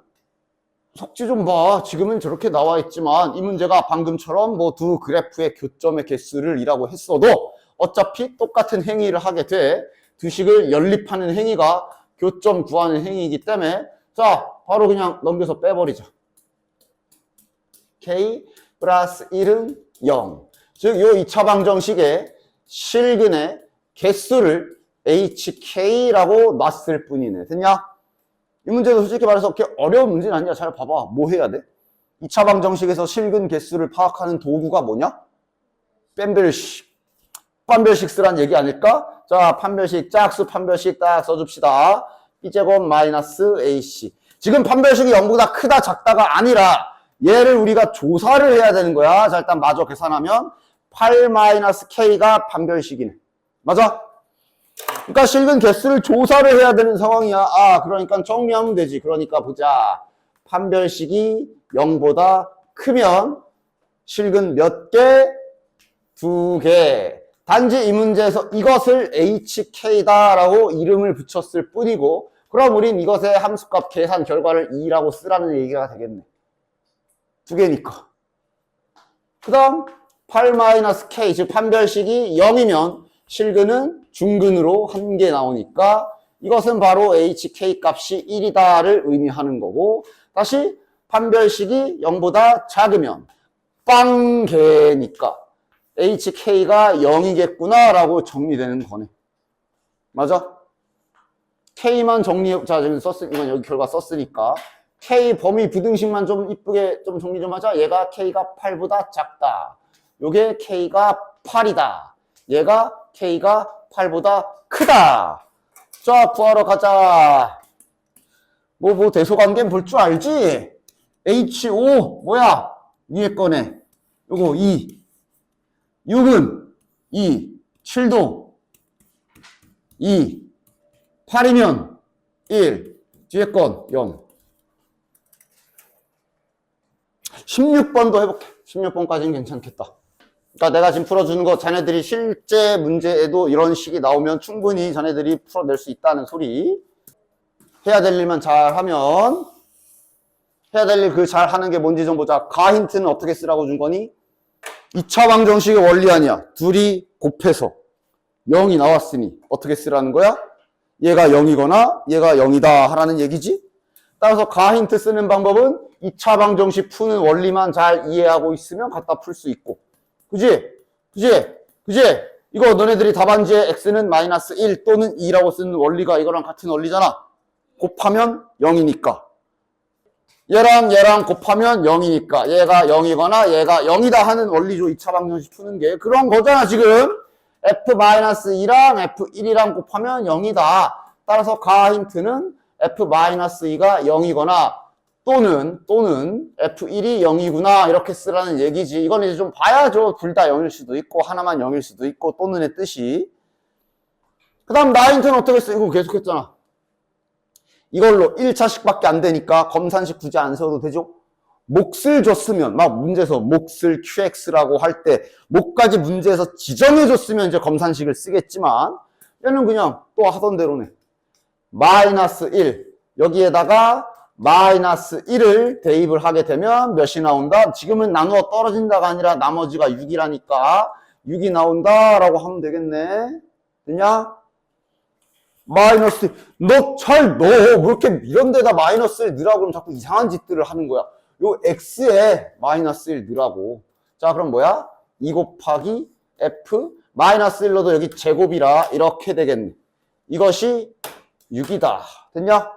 속지 좀 봐. 지금은 저렇게 나와 있지만 이 문제가 방금처럼 뭐 두 그래프의 교점의 개수를 이라고 했어도 어차피 똑같은 행위를 하게 돼. 두 식을 연립하는 행위가 교점 구하는 행위이기 때문에 자 바로 그냥 넘겨서 빼버리자. k 플러스 1은 0. 즉 요 2차 방정식의 실근의 개수를 hk라고 놨을 뿐이네. 됐냐? 이 문제도 솔직히 말해서 그렇게 어려운 문제는 아니야. 잘 봐봐. 뭐 해야 돼? 2차 방정식에서 실근 개수를 파악하는 도구가 뭐냐? 판별식. 판별식 쓰란 얘기 아닐까? 자, 판별식, 짝수 판별식 딱 써줍시다. b제곱 마이너스 ac. 지금 판별식이 0보다 크다 작다가 아니라 얘를 우리가 조사를 해야 되는 거야. 자, 일단 마저 계산하면 8 마이너스 k가 판별식이네. 맞아? 그러니까 실근 개수를 조사를 해야 되는 상황이야. 아, 그러니까 정리하면 되지. 그러니까 보자. 판별식이 0보다 크면 실근 몇 개? 2개. 단지 이 문제에서 이것을 hk다라고 이름을 붙였을 뿐이고 그럼 우린 이것의 함수값 계산 결과를 2라고 쓰라는 얘기가 되겠네. 2개니까. 그 다음 8-k 즉 판별식이 0이면 실근은 중근으로 1개 나오니까 이것은 바로 hk 값이 1이다를 의미하는 거고 다시 판별식이 0보다 작으면 빵개니까 hk가 0이겠구나 라고 정리되는 거네. 맞아? k만 자 지금 이건 여기 결과 썼으니까 k 범위 부등식만 좀 이쁘게 좀 정리 좀 하자. 얘가 k가 8보다 작다. 요게 k가 8이다. 얘가 k가 8보다 크다. 자, 구하러 가자. 뭐 대소관계는 볼 줄 알지? H5 뭐야? 위에 거네. 요거 2. 6은 2. 7도 2. 8이면 1. 뒤에 건 0. 16번도 해볼게. 16번까지는 괜찮겠다. 그러니까 내가 지금 풀어주는 거 자네들이 실제 문제에도 이런 식이 나오면 충분히 자네들이 풀어낼 수 있다는 소리. 해야 될 일만 잘하면 해야 될 일 그 잘하는 게 뭔지 좀 보자. 가 힌트는 어떻게 쓰라고 준 거니? 2차 방정식의 원리 아니야. 둘이 곱해서 0이 나왔으니 어떻게 쓰라는 거야? 얘가 0이거나 얘가 0이다 하라는 얘기지. 따라서 가 힌트 쓰는 방법은 2차 방정식 푸는 원리만 잘 이해하고 있으면 갖다 풀 수 있고. 그지? 이거 너네들이 답안지에 x는 마이너스 1 또는 2라고 쓰는 원리가 이거랑 같은 원리잖아. 곱하면 0이니까. 얘랑 얘랑 곱하면 0이니까 얘가 0이거나 얘가 0이다 하는 원리죠. 2차 방정식 푸는 게. 그런 거잖아 지금. F-2랑 F1이랑 곱하면 0이다. 따라서 가 힌트는 F-2가 0이거나 또는 F1이 0이구나 이렇게 쓰라는 얘기지. 이건 이제 좀 봐야죠. 둘 다 0일 수도 있고 하나만 0일 수도 있고 또는의 뜻이. 그 다음 나 힌트는 어떻게 써? 이거 계속 했잖아. 이걸로 1차식밖에 안 되니까 검산식 굳이 안 써도 되죠? 몫을 줬으면 막 문제에서 몫을 QX라고 할 때 몫까지 문제에서 지정해 줬으면 이제 검산식을 쓰겠지만 얘는 그냥 또 하던 대로네. 마이너스 1 여기에다가 마이너스 1을 대입을 하게 되면 몇이 나온다? 지금은 나누어 떨어진다가 아니라 나머지가 6이라니까 6이 나온다라고 하면 되겠네. 되냐? 마이너스 너 잘 넣어. 뭐 이렇게 이런 데다 마이너스를 넣으라고 그러면 자꾸 이상한 짓들을 하는 거야. 요 x에 마이너스 1 넣으라고. 자 그럼 뭐야? 2 곱하기 f 마이너스 1 넣어도 여기 제곱이라 이렇게 되겠네. 이것이 6이다. 됐냐?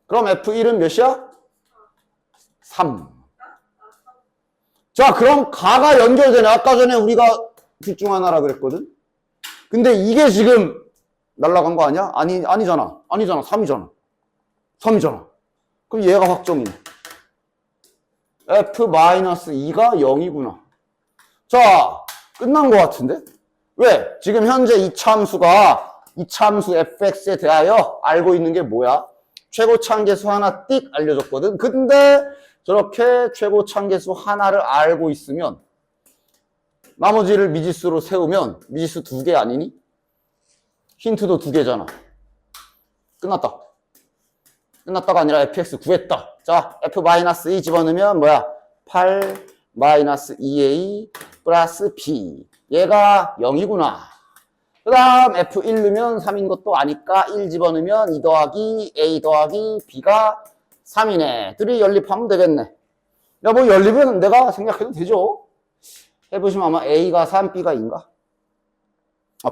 그럼 f1은 몇이야? 3. 자 그럼 가가 연결되네. 아까 전에 우리가 둘 중 하나라 그랬거든. 근데 이게 지금 날라간 거 아니야? 아니잖아. 3이잖아. 그럼 얘가 확정이네. F-2가 0이구나. 자, 끝난 거 같은데? 왜? 지금 현재 이차함수 fx에 대하여 알고 있는 게 뭐야? 최고차항계수 하나 띡 알려줬거든. 근데 저렇게 최고차항계수 하나를 알고 있으면 나머지를 미지수로 세우면 미지수 2개 아니니? 힌트도 2개잖아. 끝났다가 아니라 fx 구했다. 자, f-2 집어넣으면 뭐야? 8-2a 플러스 b. 얘가 0이구나. 그 다음 f1 넣으면 3인 것도 아니까 1 집어넣으면 2 더하기 a 더하기 b가 3이네. 둘이 연립하면 되겠네. 야, 뭐 연립은 내가 생각해도 되죠. 해보시면 아마 a가 3, b가 2인가?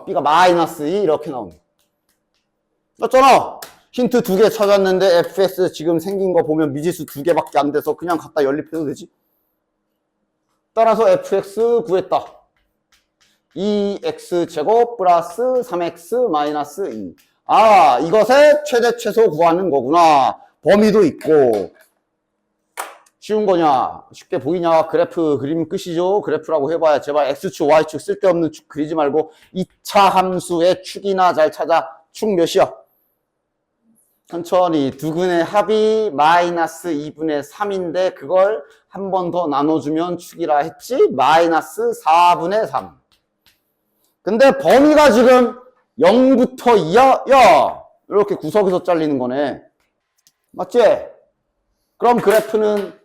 b가 마이너스 2 이렇게 나옵니다. 맞잖아. 힌트 2개 찾았는데 fx 지금 생긴 거 보면 미지수 2개밖에 안 돼서 그냥 갖다 연립해도 되지. 따라서 fx 구했다. 2x제곱 플러스 3x 마이너스 2. 아, 이것의 최대 최소 구하는 거구나. 범위도 있고. 쉬운 거냐? 쉽게 보이냐? 그래프 그림 끝이죠? 그래프라고 해봐야 제발 x축, y축 쓸데없는 축 그리지 말고 2차 함수의 축이나 잘 찾아. 축 몇이야? 천천히. 두근의 합이 마이너스 2분의 3인데 그걸 한 번 더 나눠주면 축이라 했지? 마이너스 4분의 3. 근데 범위가 지금 0부터 2야? 야! 이렇게 구석에서 잘리는 거네. 맞지? 그럼 그래프는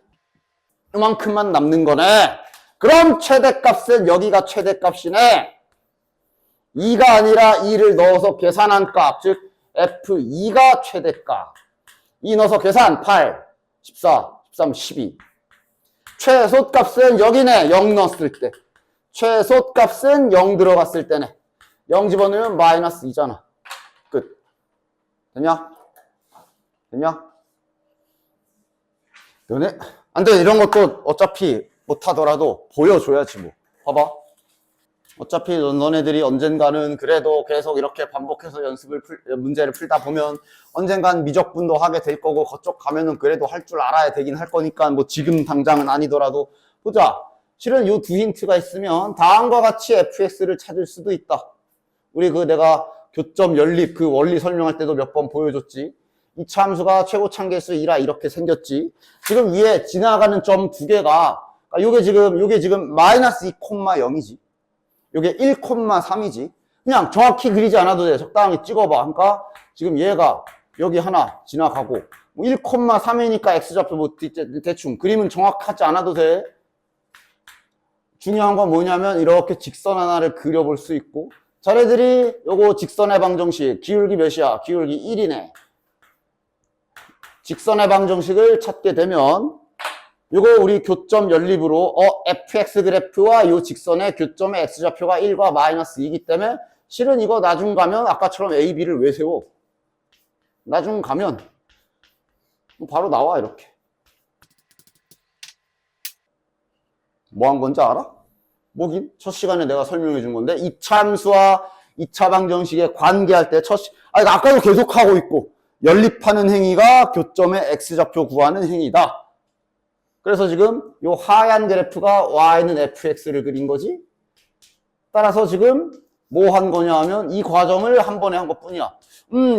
이만큼만 남는 거네. 그럼 최대값은 여기가 최대값이네. 2가 아니라 2를 넣어서 계산한 값, 즉 F2가 최대값. 2 넣어서 계산 8, 14, 13, 12. 최소값은 여기네. 0 넣었을 때. 최소값은 0 들어갔을 때네. 0 집어넣으면 마이너스 2잖아. 끝. 됐냐? 너네? 안 돼. 이런 것도 어차피 못하더라도 보여줘야지 뭐. 봐봐. 어차피 너네들이 언젠가는 그래도 계속 이렇게 반복해서 문제를 풀다 보면 언젠간 미적분도 하게 될 거고 그쪽 가면은 그래도 할 줄 알아야 되긴 할 거니까 뭐 지금 당장은 아니더라도 보자. 실은 요 두 힌트가 있으면 다음과 같이 fx를 찾을 수도 있다. 우리 내가 교점 연립 그 원리 설명할 때도 몇 번 보여줬지. 이 참수가 최고차항계수 2라 이렇게 생겼지. 지금 위에 지나가는 점 2개가 요게 지금 마이너스 2,0이지. 요게 1,3이지. 그냥 정확히 그리지 않아도 돼. 적당히 찍어봐. 그러니까 지금 얘가 여기 하나 지나가고 1,3이니까 x좌표 뭐 대충 그림은 정확하지 않아도 돼. 중요한 건 뭐냐면 이렇게 직선 하나를 그려볼 수 있고 자네들이 요거 직선의 방정식 기울기 몇이야? 기울기 1이네. 직선의 방정식을 찾게 되면 요거 우리 교점 연립으로 fx 그래프와 요 직선의 교점의 x좌표가 1과 마이너스 2이기 때문에 실은 이거 나중 가면 아까처럼 a, b를 왜 세워? 나중 가면 바로 나와 이렇게. 뭐 한 건지 알아? 뭐긴? 첫 시간에 내가 설명해 준 건데, 2차 함수와 2차 방정식의 관계할 때 아니, 아까도 계속 하고 있고, 연립하는 행위가 교점의 x좌표 구하는 행위다. 그래서 지금 요 하얀 그래프가 y는 fx를 그린 거지. 따라서 지금 뭐 한 거냐 하면 이 과정을 한 번에 한 것뿐이야.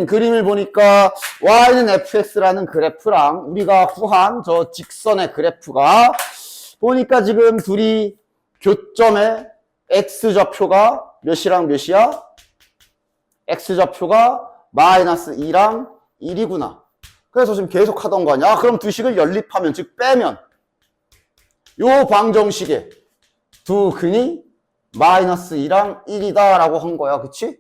그림을 보니까 y는 fx라는 그래프랑 우리가 구한 저 직선의 그래프가 보니까 지금 둘이 교점의 x좌표가 몇이랑 몇이야? x좌표가 마이너스 2랑 1이구나. 그래서 지금 계속 하던 거 아니야? 그럼 두 식을 연립하면, 즉 빼면 요 방정식에 두 근이 마이너스 2랑 1이다 라고 한 거야. 그치?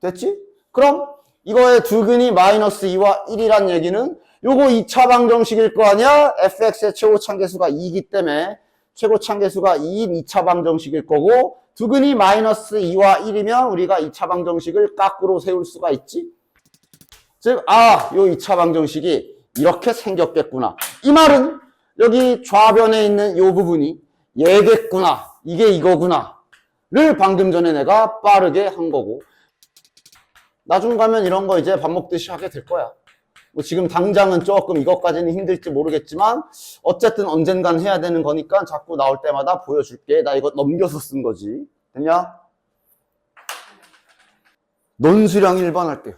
됐지? 그럼 이거의 두 근이 마이너스 2와 1이란 얘기는 요거 2차 방정식일 거 아니야? fx의 최고 참계수가 2이기 때문에 최고 참계수가 2인 2차 방정식일 거고, 두 근이 마이너스 2와 1이면 우리가 2차 방정식을 거꾸로 세울 수가 있지. 즉, 요 2차 방정식이 이렇게 생겼겠구나. 이 말은 여기 좌변에 있는 요 부분이 얘겠구나, 이게 이거구나 를 방금 전에 내가 빠르게 한 거고, 나중 가면 이런 거 이제 밥 먹듯이 하게 될 거야. 뭐 지금 당장은 조금 이것까지는 힘들지 모르겠지만 어쨌든 언젠간 해야 되는 거니까 자꾸 나올 때마다 보여줄게. 나 이거 넘겨서 쓴 거지. 됐냐? 논수량 1번 할게요.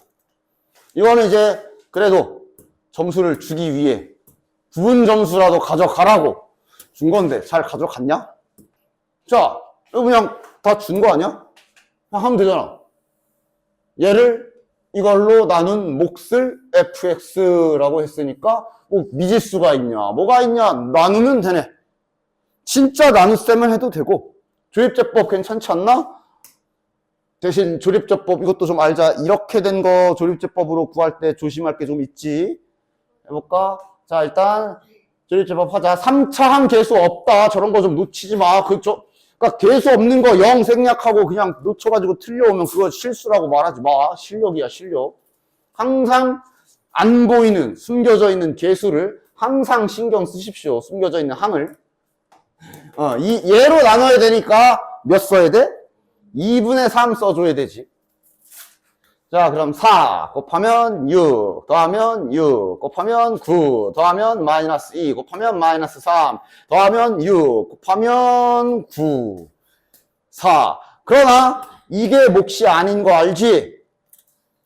이거는 이제 그래도 점수를 주기 위해 부분 점수라도 가져가라고 준 건데 잘 가져갔냐? 자, 이거 그냥 다 준 거 아니야? 그냥 하면 되잖아. 얘를 이걸로 나눈 몫을 fx라고 했으니까 뭐 미지수가 있냐 뭐가 있냐 나누면 되네. 진짜 나눗셈을 해도 되고, 조립제법 괜찮지 않나? 대신 조립제법 이것도 좀 알자. 이렇게 된 거 조립제법으로 구할 때 조심할 게 좀 있지. 해볼까? 자, 일단 조립제법 하자. 3차 함계수 없다, 저런 거 좀 놓치지 마. 그러니까 계수 없는 거 0 생략하고 그냥 놓쳐가지고 틀려오면 그거 실수라고 말하지 마. 실력이야, 실력. 항상 안 보이는, 숨겨져 있는 계수를 항상 신경 쓰십시오. 숨겨져 있는 항을. 얘로 나눠야 되니까 몇 써야 돼? 2분의 3 써줘야 되지. 자, 그럼 4 곱하면 6 더하면 6 곱하면 9 더하면 마이너스 2 곱하면 마이너스 3 더하면 6 곱하면 9 4. 그러나 이게 몫이 아닌 거 알지?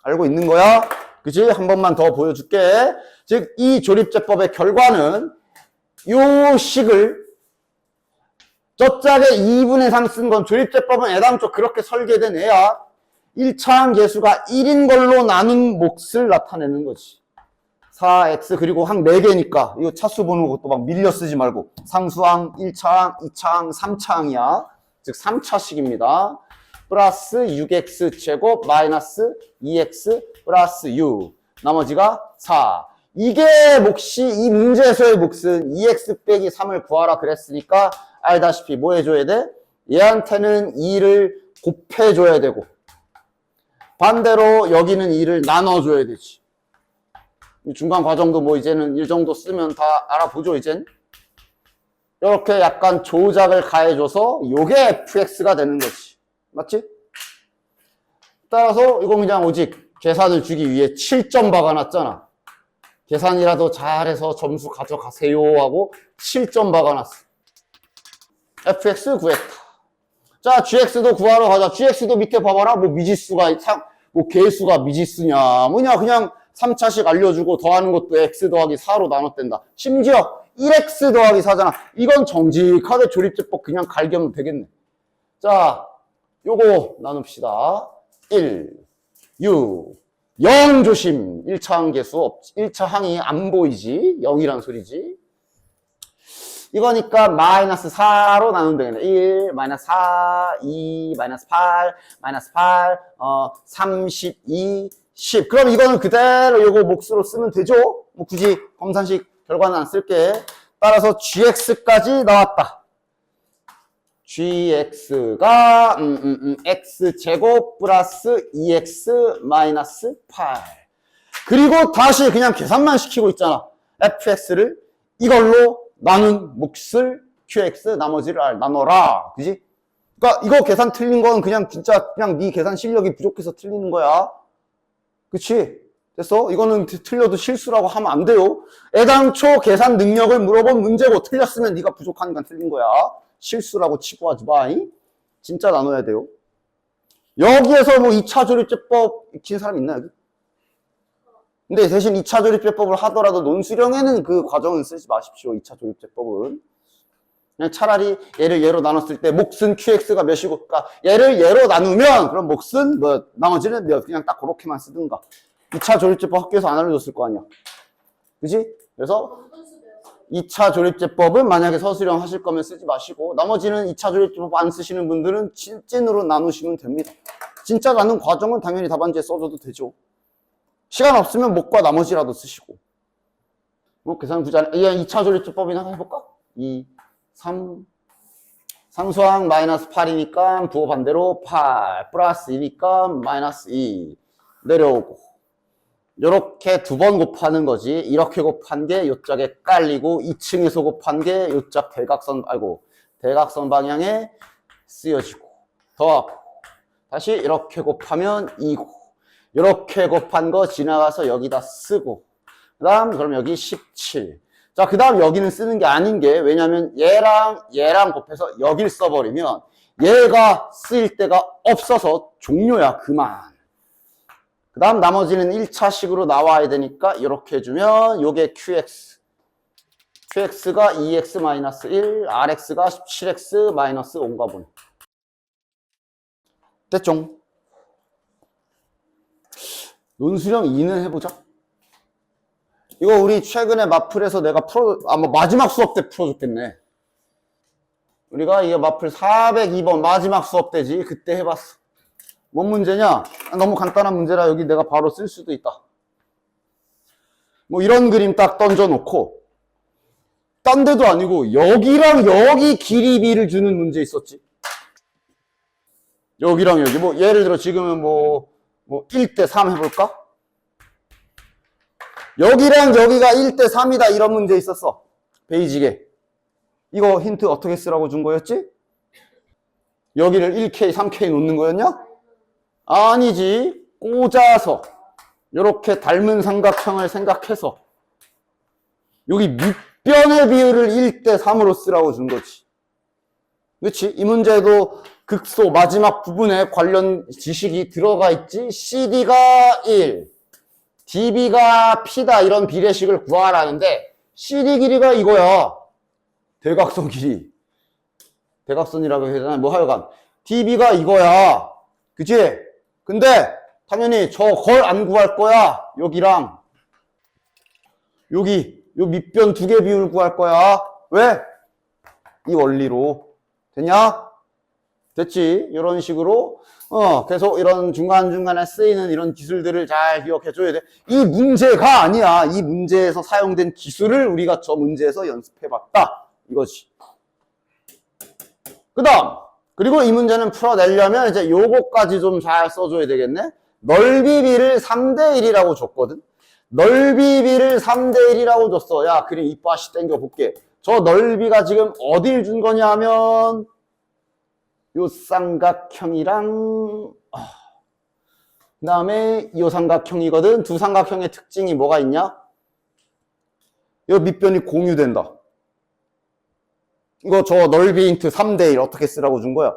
알고 있는 거야? 그치? 한 번만 더 보여줄게. 즉 이 조립제법의 결과는 요 식을 저짝에 2분의 3 쓴 건 조립제법은 애당초 그렇게 설계된 애야. 1차 함계수가 1인 걸로 나눈 몫을 나타내는 거지. 4x 그리고 항 4개니까 이거 차수 보는 것도 막 밀려 쓰지 말고 상수항 1차항, 2차항, 3차항이야. 즉 3차식입니다. 플러스 6x 제곱 마이너스 2x 플러스 6 나머지가 4. 이게 몫이, 이 문제에서의 몫은 2x 빼기 3을 구하라 그랬으니까 알다시피 뭐 해줘야 돼? 얘한테는 2를 곱해줘야 되고 반대로 여기는 2를 나눠줘야 되지. 중간 과정도 뭐 이제는 이 정도 쓰면 다 알아보죠, 이젠. 이렇게 약간 조작을 가해줘서 요게 fx가 되는 거지. 맞지? 따라서 이건 그냥 오직 계산을 주기 위해 7점 박아놨잖아. 계산이라도 잘해서 점수 가져가세요 하고 7점 박아놨어. fx 구했다. 자, gx도 구하러 가자. gx도 밑에 봐봐라. 뭐 미지수가, 뭐 개수가 미지수냐. 뭐냐, 그냥 3차식 알려주고 더하는 것도 x 더하기 4로 나눴댄다. 심지어 1x 더하기 4잖아. 이건 정직하게 조립제법 그냥 갈기하면 되겠네. 자, 요거 나눕시다. 1, 6, 0 조심. 1차 항계수, 1차 항이 안 보이지. 0이란 소리지. 이거니까 마이너스 4로 나누면 되겠네. 1, 마이너스 4, 2, 마이너스 8, 마이너스 8, 32, 10. 그럼 이거는 그대로 요거 몫으로 쓰면 되죠? 뭐 굳이 검산식 결과는 안 쓸게. 따라서 gx까지 나왔다. gx가 x제곱 플러스 2x 마이너스 8. 그리고 다시 그냥 계산만 시키고 있잖아. fx를 이걸로 나눈 몫을 QX 나머지를 R 나눠라. 그지? 그러니까 이거 계산 틀린 건 그냥 진짜 그냥 네 계산 실력이 부족해서 틀리는 거야. 그치? 됐어? 이거는 틀려도 실수라고 하면 안 돼요. 애당초 계산 능력을 물어본 문제고 틀렸으면 네가 부족하니까 틀린 거야. 실수라고 치고 하지 마. 진짜 나눠야 돼요. 여기에서 뭐 2차 조립제법 익힌 사람 있나 여기? 근데 대신 2차 조립제법을 하더라도 논수령에는 그 과정은 쓰지 마십시오. 2차 조립제법은. 그냥 차라리 얘를 얘로 나눴을 때 몫은 QX가 몇이고, 그러니까 얘를 얘로 나누면 그럼 몫은 뭐 나머지는 몇, 그냥 딱 그렇게만 쓰든가. 2차 조립제법 학교에서 안 알려줬을 거 아니야. 그지? 그래서 2차 조립제법은 만약에 서술형 하실 거면 쓰지 마시고 나머지는 2차 조립제법 안 쓰시는 분들은 찐으로 나누시면 됩니다. 진짜 나눈 과정은 당연히 답안지에 써줘도 되죠. 시간 없으면 목과 나머지라도 쓰시고. 뭐 계산 굳이 안, 2차 조립제법이나 해볼까? 2, 3, 상수항 마이너스 8이니까 부호 반대로 8 플러스 2니까 마이너스 2 내려오고 요렇게 두 번 곱하는 거지. 이렇게 곱한 게 요짝에 깔리고 2층에서 곱한 게 요짝 대각선 방향에 쓰여지고 더하고 다시 이렇게 곱하면 2고 이렇게 곱한 거 지나가서 여기다 쓰고 그럼 여기 17. 자, 그 다음 여기는 쓰는 게 아닌 게 왜냐면 얘랑 곱해서 여길 써버리면 얘가 쓰일 데가 없어서 종료야. 그만. 그 다음 나머지는 1차식으로 나와야 되니까 이렇게 해주면 요게 QX. QX가 2x-1, RX가 17x-5인가 보네. 됐죠? 논수령 2는 해보자. 이거 우리 최근에 마플에서 내가 아마 마지막 수업 때 풀어줬겠네. 우리가 이게 마플 402번 마지막 수업 때지. 그때 해봤어. 뭔 문제냐? 너무 간단한 문제라 여기 내가 바로 쓸 수도 있다. 뭐 이런 그림 딱 던져놓고 딴 데도 아니고 여기랑 여기 길이 비를 주는 문제 있었지. 여기랑 여기 뭐 예를 들어 지금은 뭐 1대 3 해볼까? 여기랑 여기가 1대 3이다 이런 문제 있었어. 베이직에. 이거 힌트 어떻게 쓰라고 준 거였지? 여기를 1K, 3K 놓는 거였냐? 아니지. 꽂아서 이렇게 닮은 삼각형을 생각해서 여기 밑변의 비율을 1대 3으로 쓰라고 준 거지. 그렇지? 이 문제도 극소 마지막 부분에 관련 지식이 들어가 있지. CD가 1, DB가 P다 이런 비례식을 구하라는데 CD 길이가 이거야. 대각선 길이. 대각선이라고 해야 되나? 뭐 하여간 DB가 이거야. 그치? 근데 당연히 저걸 안 구할 거야. 여기랑 여기 요 밑변 두 개 비율 구할 거야. 왜? 이 원리로. 됐냐? 됐지? 이런 식으로 계속 이런 중간중간에 쓰이는 이런 기술들을 잘 기억해 줘야 돼. 이 문제가 아니야. 이 문제에서 사용된 기술을 우리가 저 문제에서 연습해 봤다. 이거지. 그 다음 그리고 이 문제는 풀어내려면 이제 요거까지 좀 잘 써줘야 되겠네. 넓이비를 3대1이라고 줬거든. 넓이비를 3대1이라고 줬어. 야, 그림 이빠시 땡겨볼게. 저 넓이가 지금 어딜 준 거냐 하면 요 삼각형이랑 그 다음에 요 삼각형이거든. 두 삼각형의 특징이 뭐가 있냐? 요 밑변이 공유된다. 이거 저 넓이 힌트 3대1 어떻게 쓰라고 준 거야?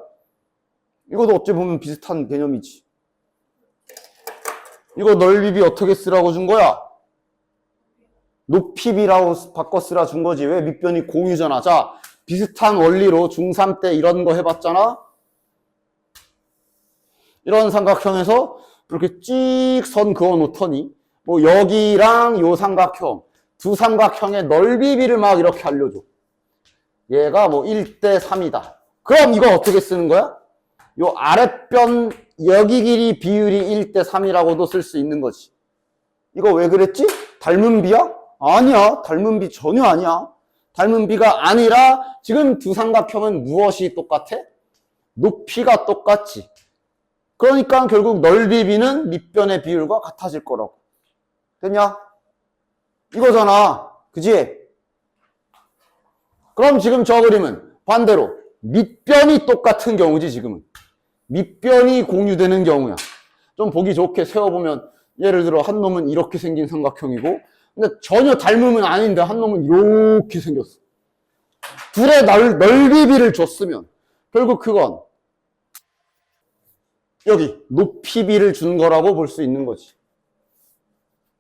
이것도 어찌 보면 비슷한 개념이지. 이거 넓이비 어떻게 쓰라고 준 거야? 높이비라고 바꿔 쓰라 준 거지. 왜? 밑변이 공유잖아. 자, 비슷한 원리로 중3 때 이런 거 해봤잖아. 이런 삼각형에서 이렇게 찍 선 그어 놓더니 뭐 여기랑 요 삼각형 두 삼각형의 넓이비를 막 이렇게 알려줘. 얘가 뭐 1대 3이다. 그럼 이거 어떻게 쓰는 거야? 요 아랫변 여기 길이 비율이 1대 3이라고도 쓸 수 있는 거지. 이거 왜 그랬지? 닮은 비야? 아니야. 닮은 비 전혀 아니야. 닮은 비가 아니라 지금 두 삼각형은 무엇이 똑같아? 높이가 똑같지. 그러니까 결국 넓이비는 밑변의 비율과 같아질 거라고. 됐냐? 이거잖아. 그지? 그럼 지금 저 그림은 반대로 밑변이 똑같은 경우지 지금은. 밑변이 공유되는 경우야. 좀 보기 좋게 세워보면 예를 들어 한 놈은 이렇게 생긴 삼각형이고 근데 전혀 닮음은 아닌데 한 놈은 이렇게 생겼어. 둘의 넓이비를 줬으면 결국 그건 여기 높이비를 준 거라고 볼 수 있는 거지.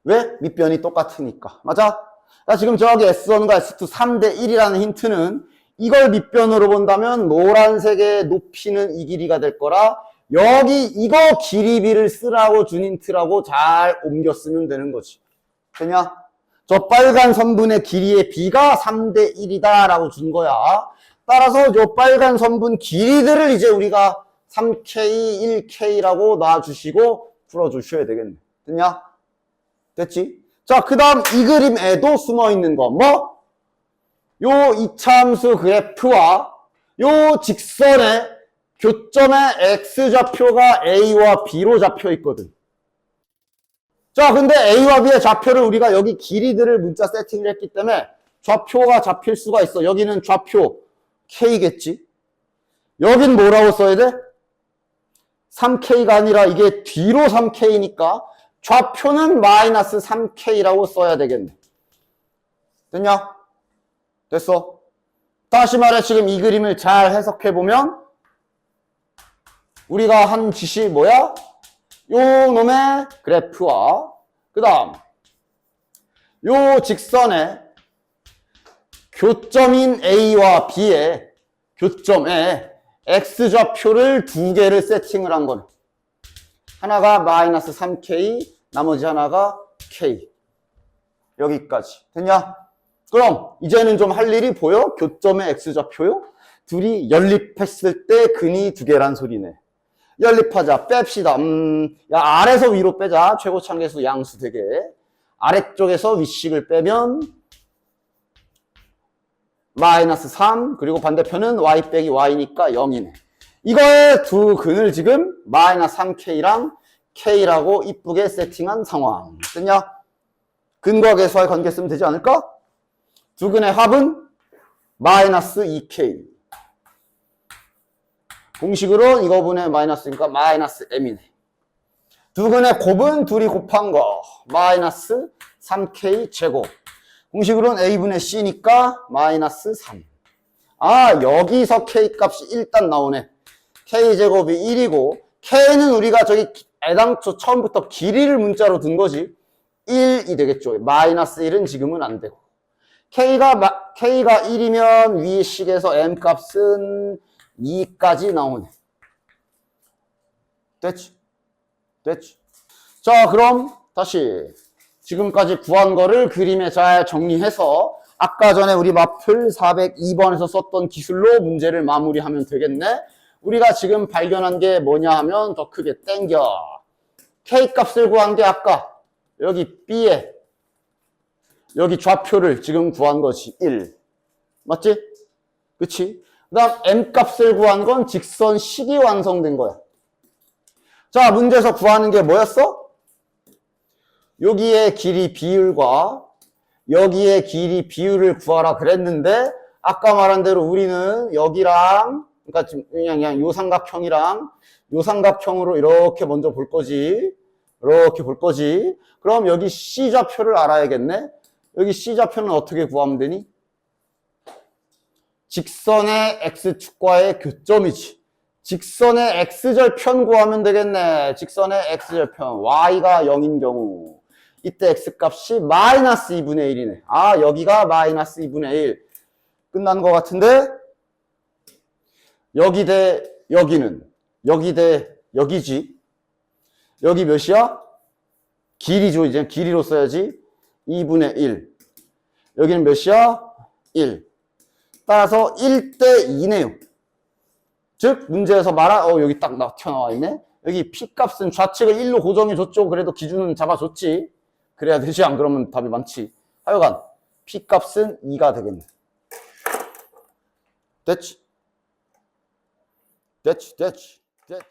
왜? 밑변이 똑같으니까. 맞아? 자, 지금 저기 S1과 S2 3대 1이라는 힌트는 이걸 밑변으로 본다면 노란색의 높이는 이 길이가 될 거라 여기 이거 길이비를 쓰라고 준 힌트라고 잘 옮겨 쓰면 되는 거지. 되냐? 저 빨간 선분의 길이의 비가 3대 1이다 라고 준 거야. 따라서 저 빨간 선분 길이들을 이제 우리가 3K, 1K라고 놔주시고 풀어주셔야 되겠네. 됐냐? 됐지? 자, 그 다음 이 그림에도 숨어있는 거 뭐? 요 이차함수 그래프와 요 직선의 교점의 X좌표가 A와 B로 잡혀 있거든. 자, 근데 A와 B의 좌표를 우리가 여기 길이들을 문자 세팅을 했기 때문에 좌표가 잡힐 수가 있어. 여기는 좌표 K겠지? 여긴 뭐라고 써야 돼? 3K가 아니라 이게 뒤로 3K니까 좌표는 마이너스 3K라고 써야 되겠네. 됐냐? 됐어? 다시 말해 지금 이 그림을 잘 해석해보면 우리가 한 짓이 뭐야? 요 놈의 그래프와 그 다음 요 직선의 교점인 A와 B의 교점에 X좌표를 두 개를 세팅을 한 거네. 하나가 마이너스 3K, 나머지 하나가 K. 여기까지. 됐냐? 그럼 이제는 좀 할 일이 보여? 교점의 X좌표요? 둘이 연립했을 때 근이 두 개란 소리네. 연립하자. 뺍시다. 야, 아래서 위로 빼자. 최고차계수 양수 되게. 아래쪽에서 위식을 빼면 마이너스 3, 그리고 반대편은 y 빼기 y니까 0이네. 이거의 두 근을 지금 마이너스 3k랑 k라고 이쁘게 세팅한 상황. 됐냐? 근과 계수와의 관계 쓰면 되지 않을까? 두 근의 합은 마이너스 2k. 공식으로 이거 분의 마이너스니까 마이너스 m이네. 두 근의 곱은 둘이 곱한 거. 마이너스 3k 제곱. 공식으로는 a분의 c니까 마이너스 3. 아, 여기서 k 값이 일단 나오네. k제곱이 1이고 k는 우리가 저기 애당초 처음부터 길이를 문자로 둔 거지. 1이 되겠죠. 마이너스 1은 지금은 안 되고. K가 1이면 위 식에서 M 값은 2까지 나오네. 됐지? 됐지? 자, 그럼 다시 지금까지 구한 거를 그림에 잘 정리해서 아까 전에 우리 마플 402번에서 썼던 기술로 문제를 마무리하면 되겠네. 우리가 지금 발견한 게 뭐냐 하면 더 크게 땡겨. K 값을 구한 게 아까 여기 B에 여기 좌표를 지금 구한 것이 1. 맞지? 그치? 그 다음 M 값을 구한 건 직선식이 완성된 거야. 자, 문제에서 구하는 게 뭐였어? 여기에 길이 비율과 여기에 길이 비율을 구하라 그랬는데 아까 말한 대로 우리는 여기랑 그러니까 지금 그냥 요 삼각형이랑 요 삼각형으로 이렇게 먼저 볼 거지. 이렇게 볼 거지. 그럼 여기 C좌표를 알아야겠네. 여기 C좌표는 어떻게 구하면 되니? 직선의 X축과의 교점이지. 직선의 X절편 구하면 되겠네. 직선의 X절편. Y가 0인 경우. 이때 X값이 마이너스 2분의 1이네. 아, 여기가 마이너스 2분의 1. 끝난 것 같은데? 여기 대 여기는. 여기 대 여기지. 여기 몇이야? 길이죠. 이제 길이로 써야지. 2분의 1. 여기는 몇이야? 1. 따라서 1대 2네요. 즉 문제에서 말한 여기 딱 튀어나와 있네. 여기 P값은 좌측을 1로 고정해줬죠. 그래도 기준은 잡아줬지. 그래야 되지. 안 그러면 답이 많지. 하여간 P값은 2가 되겠네. 됐지? 됐지? 됐지? 됐지?